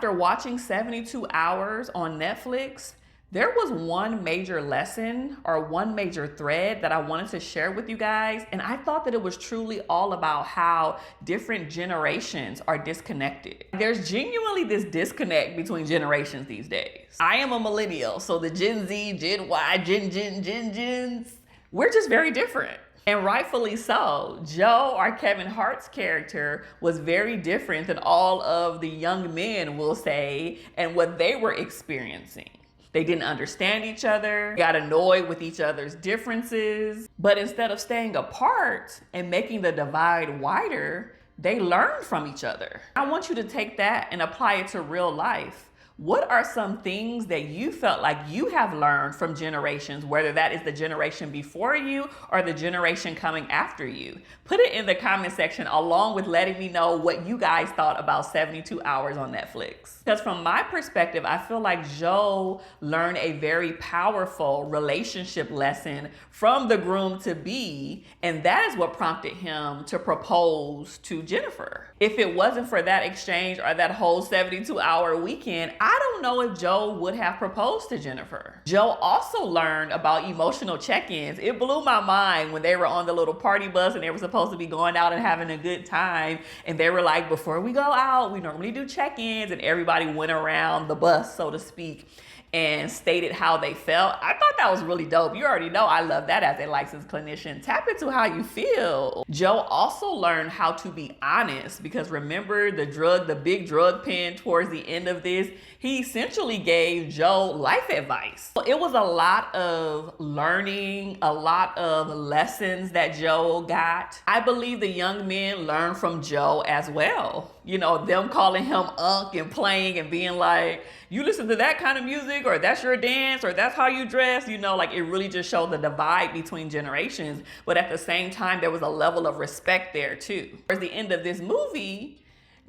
After watching 72 Hours on Netflix, there was one major lesson or one major thread that I wanted to share with you guys, and I thought that it was truly all about how different generations are disconnected. There's genuinely this disconnect between generations these days. I am a millennial, so the Gen Z, Gen Y, Gens, we're just very different. And rightfully so. Joe, or Kevin Hart's character, was very different than all of the young men, will say, and what they were experiencing. They didn't understand each other, got annoyed with each other's differences. But instead of staying apart and making the divide wider, they learned from each other. I want you to take that and apply it to real life. What are some things that you felt like you have learned from generations, whether that is the generation before you or the generation coming after you? Put it in the comment section along with letting me know what you guys thought about 72 Hours on Netflix. Because from my perspective, I feel like Joe learned a very powerful relationship lesson from the groom-to-be, and that is what prompted him to propose to Jennifer. If it wasn't for that exchange or that whole 72-hour weekend, I don't know if Joe would have proposed to Jennifer. Joe also learned about emotional check-ins. It blew my mind when they were on the little party bus and they were supposed to be going out and having a good time. And they were like, before we go out, we normally do check-ins, and everybody went around the bus, so to speak, and stated how they felt. I thought that was really dope. You already know I love that as a licensed clinician. Tap into how you feel. Joe also learned how to be honest, because remember the big drug pen towards the end of this, he essentially gave Joe life advice. It was a lot of learning, a lot of lessons that Joe got. I believe the young men learned from Joe as well. You know, them calling him Unc and playing and being like, you listen to that kind of music, or that's your dance, or that's how you dress, you know, like it really just showed the divide between generations. But at the same time, there was a level of respect there too. Towards the end of this movie,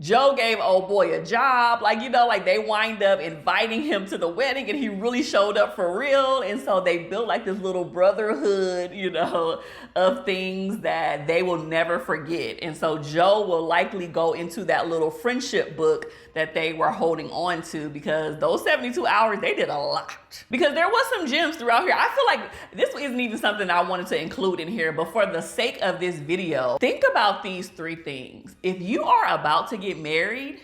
Joe gave old boy a job, like, you know, like they wind up inviting him to the wedding and he really showed up for real. And so they built like this little brotherhood, you know, of things that they will never forget. And so Joe will likely go into that little friendship book that they were holding on to, because those 72 hours, they did a lot. Because there was some gems throughout here. I feel like this isn't even something I wanted to include in here, but for the sake of this video, think about these three things. If you are about to get married,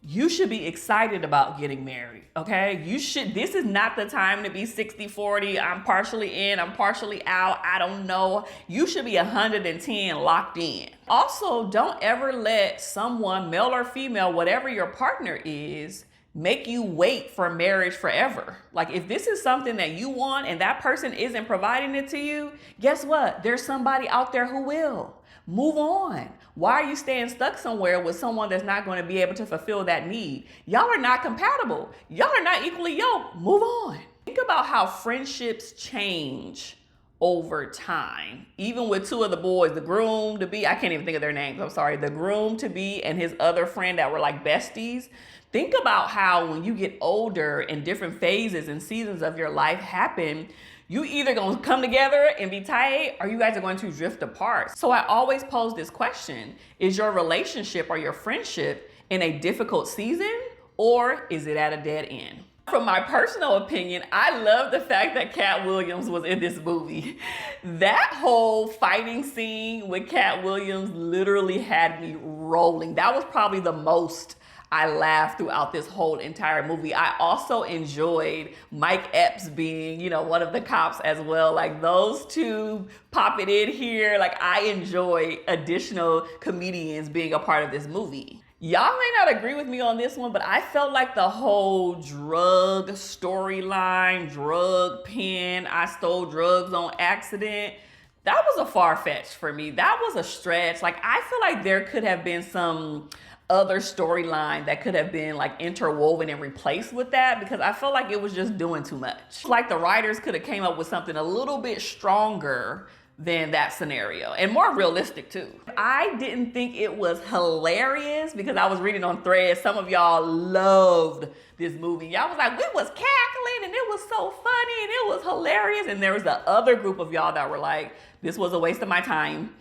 you should be excited about getting married, okay? This is not the time to be 60-40, I'm partially in, I'm partially out, I don't know. You should be 110 locked in. Also, don't ever let someone, male or female, whatever your partner is, make you wait for marriage forever. Like if this is something that you want and that person isn't providing it to you, guess what? There's somebody out there who will. Move on. Why are you staying stuck somewhere with someone that's not going to be able to fulfill that need? Y'all are not compatible. Y'all are not equally yoked. Move on. Think about how friendships change over time. Even with two of the boys, the groom-to-be, I can't even think of their names, I'm sorry, the groom-to-be and his other friend that were like besties. Think about how when you get older and different phases and seasons of your life happen, you either gonna come together and be tight, or you guys are going to drift apart. So I always pose this question: is your relationship or your friendship in a difficult season, or is it at a dead end? From my personal opinion, I love the fact that Katt Williams was in this movie. That whole fighting scene with Katt Williams literally had me rolling. That was probably the most I laughed throughout this whole entire movie. I also enjoyed Mike Epps being, you know, one of the cops as well. Like those two popping in here. Like I enjoy additional comedians being a part of this movie. Y'all may not agree with me on this one, but I felt like the whole drug storyline, drug pen, I stole drugs on accident, that was a far-fetched for me. That was a stretch. Like I feel like there could have been some other storyline that could have been like interwoven and replaced with that, because I felt like it was just doing too much. Like the writers could have came up with something a little bit stronger than that scenario and more realistic too. I didn't think it was hilarious because I was reading on threads. Some of y'all loved this movie. Y'all was like, we was cackling and it was so funny and it was hilarious. And there was the other group of y'all that were like, this was a waste of my time.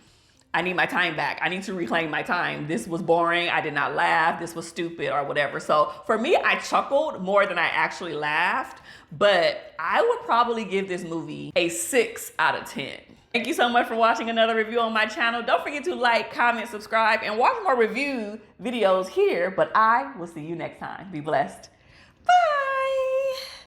I need my time back. I need to reclaim my time. This was boring. I did not laugh. This was stupid or whatever. So for me, I chuckled more than I actually laughed, but I would probably give this movie a 6 out of 10. Thank you so much for watching another review on my channel. Don't forget to like, comment, subscribe, and watch more review videos here, but I will see you next time. Be blessed. Bye.